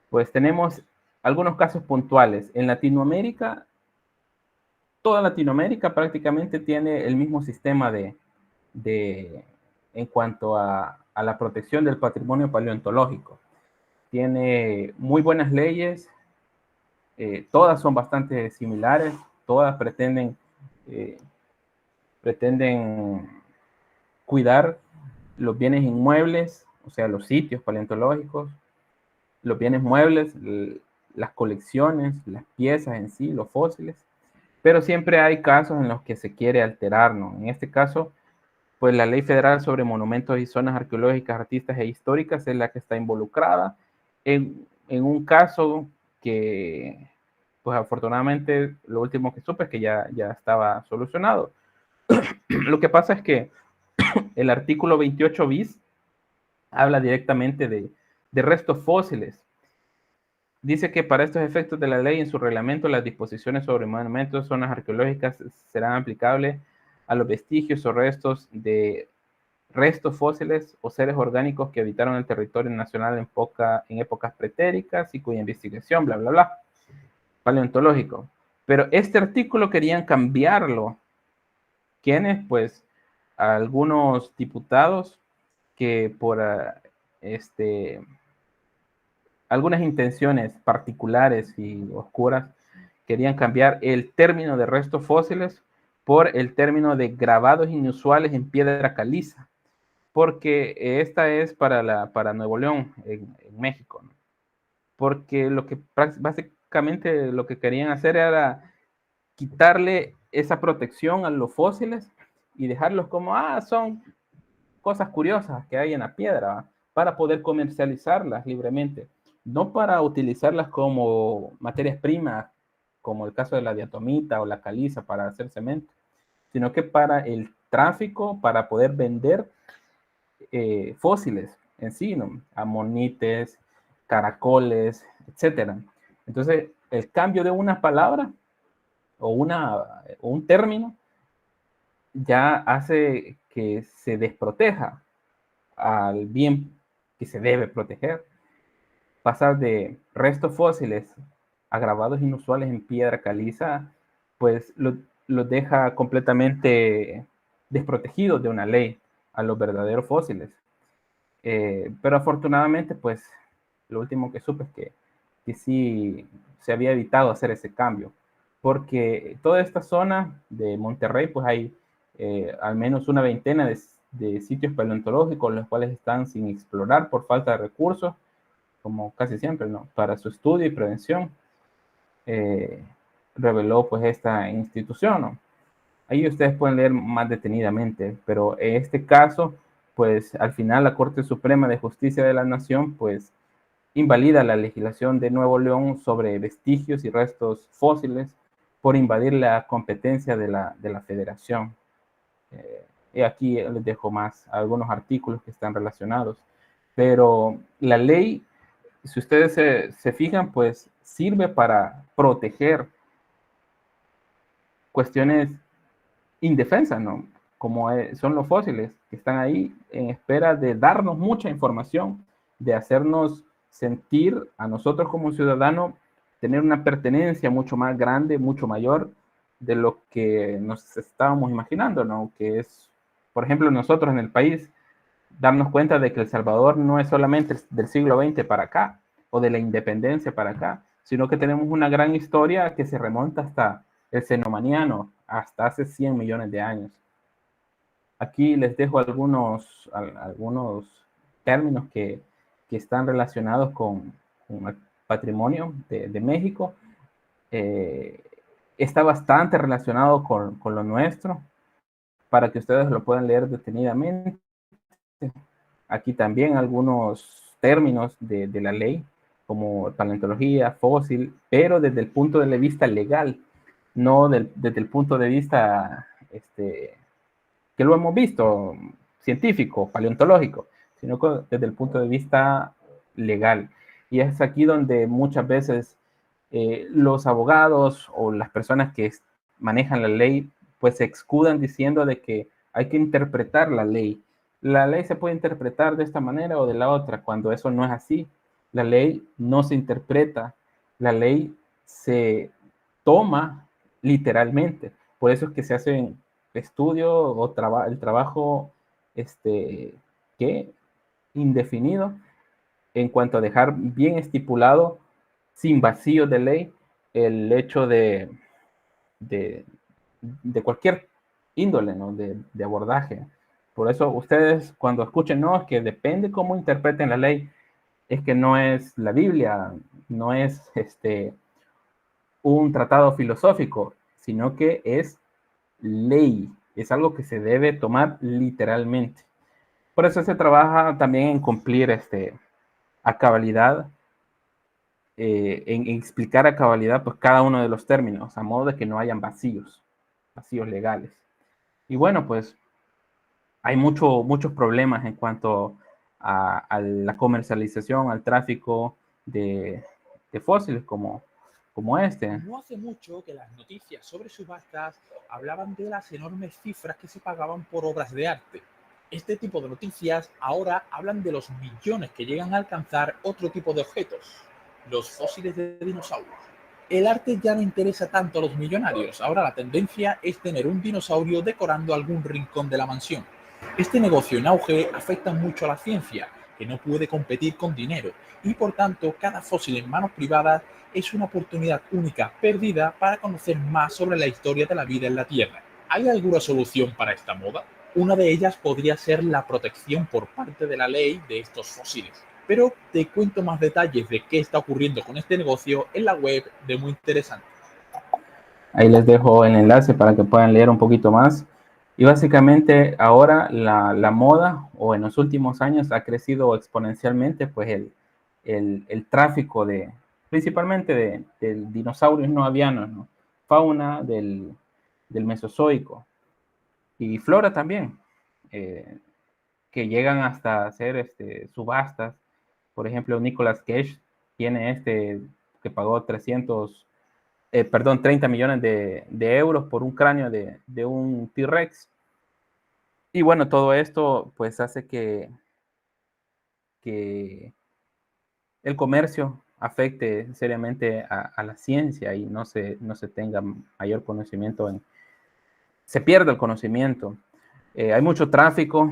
Speaker 1: pues tenemos algunos casos puntuales. En Latinoamérica, toda Latinoamérica prácticamente tiene el mismo sistema en cuanto a la protección del patrimonio paleontológico. Tiene muy buenas leyes, todas son bastante similares, todas pretenden cuidar los bienes inmuebles, o sea, los sitios paleontológicos, los bienes muebles, las colecciones, las piezas en sí, los fósiles, pero siempre hay casos en los que se quiere alterar, ¿no? En este caso, pues la Ley Federal sobre Monumentos y Zonas Arqueológicas, Artísticas e Históricas es la que está involucrada en un caso que, pues afortunadamente, lo último que supe es que ya estaba solucionado. Lo que pasa es que el artículo 28 bis habla directamente de restos fósiles. Dice que para estos efectos de la ley, en su reglamento, las disposiciones sobre monumentos, zonas arqueológicas serán aplicables a los vestigios o restos fósiles o seres orgánicos que habitaron el territorio nacional en épocas pretéricas y cuya investigación, bla, bla, bla, paleontológico. Pero este artículo querían cambiarlo. ¿Quiénes? Pues algunos diputados que por algunas intenciones particulares y oscuras querían cambiar el término de restos fósiles por el término de grabados inusuales en piedra caliza, porque esta es para Nuevo León, en México, ¿no? Porque básicamente lo que querían hacer era quitarle esa protección a los fósiles y dejarlos como, son cosas curiosas que hay en la piedra, ¿va? Para poder comercializarlas libremente, no para utilizarlas como materias primas, como el caso de la diatomita o la caliza para hacer cemento, sino que para el tráfico, para poder vender fósiles en sí, ¿no? Amonites, caracoles, etcétera. Entonces, el cambio de una palabra o un término ya hace que se desproteja al bien que se debe proteger. Pasar de restos fósiles a grabados inusuales en piedra caliza, pues lo deja completamente desprotegidos de una ley a los verdaderos fósiles. Pero afortunadamente, pues lo último que supe es que sí se había evitado hacer ese cambio, porque toda esta zona de Monterrey, pues hay al menos una veintena de sitios paleontológicos, los cuales están sin explorar por falta de recursos, como casi siempre, ¿no? Para su estudio y prevención, reveló pues esta institución, ¿no? Ahí ustedes pueden leer más detenidamente, pero en este caso, pues al final la Corte Suprema de Justicia de la Nación, pues invalida la legislación de Nuevo León sobre vestigios y restos fósiles por invadir la competencia de la Federación. Y aquí les dejo más algunos artículos que están relacionados, pero la ley, si ustedes se fijan, pues sirve para proteger cuestiones indefensas, ¿no? Como son los fósiles, que están ahí en espera de darnos mucha información, de hacernos sentir a nosotros como ciudadanos, tener una pertenencia mucho más grande, mucho mayor de lo que nos estábamos imaginando, ¿no? Que es, por ejemplo, nosotros en el país, darnos cuenta de que El Salvador no es solamente del siglo XX para acá, o de la independencia para acá, sino que tenemos una gran historia que se remonta hasta el cenomaniano, hasta hace 100 millones de años. Aquí les dejo algunos términos que están relacionados con el patrimonio de México. Está bastante relacionado con lo nuestro, para que ustedes lo puedan leer detenidamente. Aquí también algunos términos de la ley, como paleontología, fósil, pero desde el punto de vista legal, no desde el punto de vista que lo hemos visto, científico, paleontológico, sino desde el punto de vista legal. Y es aquí donde muchas veces los abogados o las personas que manejan la ley, pues se escudan diciendo de que hay que interpretar la ley. La ley se puede interpretar de esta manera o de la otra, cuando eso no es así. La ley no se interpreta, la ley se toma literalmente. Por eso es que se hacen estudios o el trabajo ¿qué? Indefinido en cuanto a dejar bien estipulado, sin vacío de ley, el hecho de, de cualquier índole, ¿no? De abordaje. Por eso ustedes cuando escuchen, no, es que depende cómo interpreten la ley, es que no es la Biblia, no es un tratado filosófico, sino que es ley, es algo que se debe tomar literalmente. Por eso se trabaja también en cumplir a cabalidad, en explicar a cabalidad pues cada uno de los términos, a modo de que no hayan vacíos legales. Y bueno, pues hay muchos problemas en cuanto a la comercialización, al tráfico de fósiles como este.
Speaker 2: No hace mucho que las noticias sobre subastas hablaban de las enormes cifras que se pagaban por obras de arte. Este tipo de noticias ahora hablan de los millones que llegan a alcanzar otro tipo de objetos, los fósiles de dinosaurios. El arte ya no interesa tanto a los millonarios, ahora la tendencia es tener un dinosaurio decorando algún rincón de la mansión. Este negocio en auge afecta mucho a la ciencia, que no puede competir con dinero, y por tanto cada fósil en manos privadas es una oportunidad única perdida para conocer más sobre la historia de la vida en la Tierra. ¿Hay alguna solución para esta moda? Una de ellas podría ser la protección por parte de la ley de estos fósiles. Pero te cuento más detalles de qué está ocurriendo con este negocio en la web de Muy Interesante.
Speaker 1: Ahí les dejo el enlace para que puedan leer un poquito más. Y básicamente ahora la moda, o en los últimos años, ha crecido exponencialmente, pues el tráfico principalmente de dinosaurios no avianos, ¿no? Fauna del Mesozoico y flora también, que llegan hasta hacer subastas. Por ejemplo, Nicolas Cage tiene que pagó 30 millones de euros por un cráneo de un T-Rex. Y bueno, todo esto pues hace que el comercio afecte seriamente a la ciencia y no se tenga mayor conocimiento, se pierde el conocimiento. Hay mucho tráfico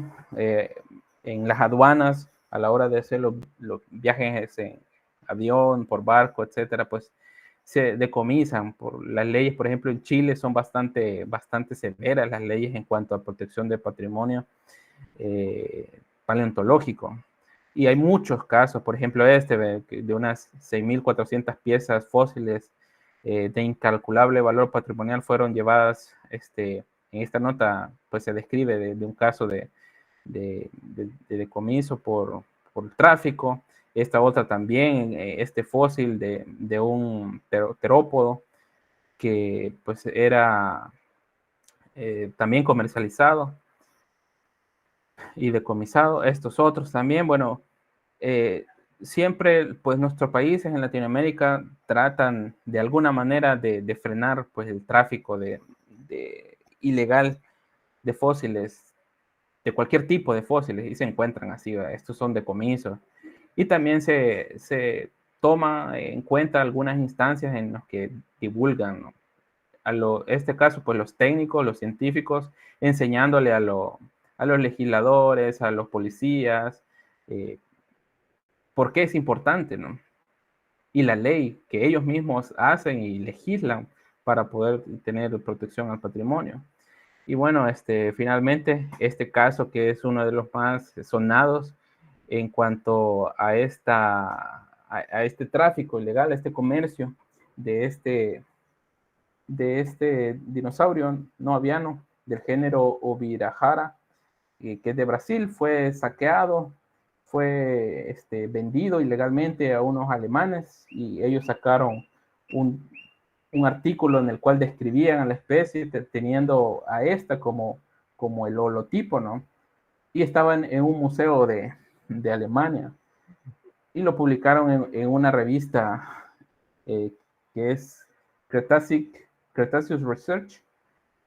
Speaker 1: en las aduanas a la hora de hacer los viajes en avión, por barco, etcétera, pues se decomisan por las leyes. Por ejemplo, en Chile son bastante severas las leyes en cuanto a protección de patrimonio paleontológico. Y hay muchos casos, por ejemplo, de unas 6.400 piezas fósiles de incalculable valor patrimonial fueron llevadas, en esta nota pues se describe de un caso de decomiso por tráfico. Esta otra también, este fósil de un terópodo que pues era también comercializado y decomisado. Estos otros también, bueno, siempre pues nuestros países en Latinoamérica tratan de alguna manera de frenar pues el tráfico ilegal de fósiles, de cualquier tipo de fósiles, y se encuentran así, ¿verdad? Estos son decomisos. Y también se toma en cuenta algunas instancias en las que divulgan, ¿no? Este caso, pues los técnicos, los científicos, enseñándole a los legisladores, a los policías, por qué es importante, ¿no? Y la ley que ellos mismos hacen y legislan para poder tener protección al patrimonio. Y bueno, finalmente, este caso que es uno de los más sonados en cuanto a este tráfico ilegal, este comercio de este dinosaurio no aviano del género Obirajara, que es de Brasil, fue saqueado, fue vendido ilegalmente a unos alemanes y ellos sacaron un artículo en el cual describían a la especie teniendo a esta como el holotipo, ¿no? Y estaban en un museo de Alemania. y lo publicaron en una revista que es Cretaceous Research,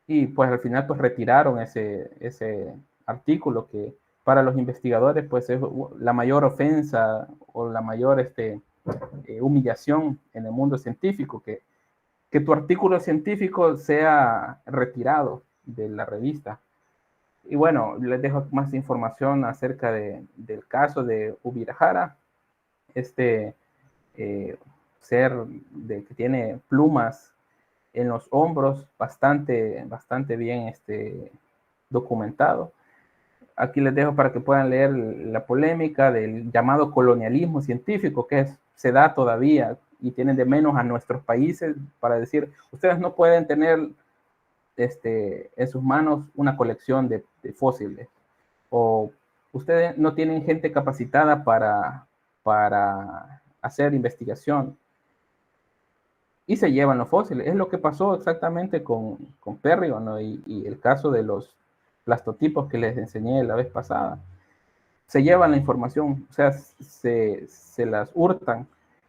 Speaker 1: y pues al final pues retiraron ese artículo que para los investigadores pues es la mayor ofensa o la mayor humillación en el mundo científico, que tu artículo científico sea retirado de la revista. Y bueno, les dejo más información acerca del caso de Ubirahara, este ser que tiene plumas en los hombros, bastante bien documentado. Aquí les dejo para que puedan leer la polémica del llamado colonialismo científico, que se da todavía y tienen de menos a nuestros países para decir, ustedes no pueden tener en sus manos una colección de fósiles, o ustedes no tienen gente capacitada para hacer investigación, y se llevan los fósiles. Es lo que pasó exactamente con Perrigo, ¿no? Y el caso de los plastotipos que les enseñé la vez pasada. Se llevan la información, o sea, se las hurtan.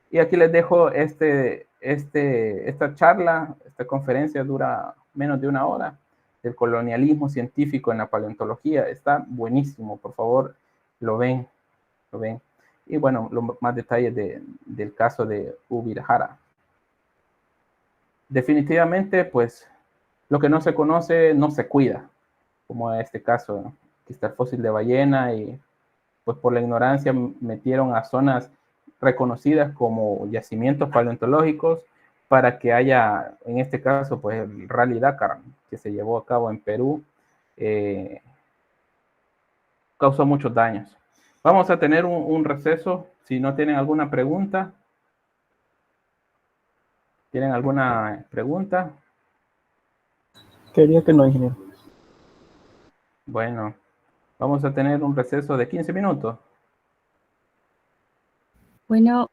Speaker 1: Y aquí les dejo esta charla, esta conferencia dura menos de una hora, del colonialismo científico en la paleontología. Está buenísimo, por favor, lo ven. Y bueno, más detalles del caso de Ubirahara. Definitivamente, pues, lo que no se conoce no se cuida, como en este caso, ¿no? Aquí está el fósil de ballena y pues por la ignorancia metieron a zonas reconocidas como yacimientos paleontológicos para que haya, en este caso, pues el Rally Dakar, que se llevó a cabo en Perú, causó muchos daños. Vamos a tener un receso. Si no tienen alguna pregunta. ¿Tienen alguna pregunta?
Speaker 3: Quería que no, ingeniero.
Speaker 1: Bueno, vamos a tener un receso de 15 minutos.
Speaker 4: Bueno,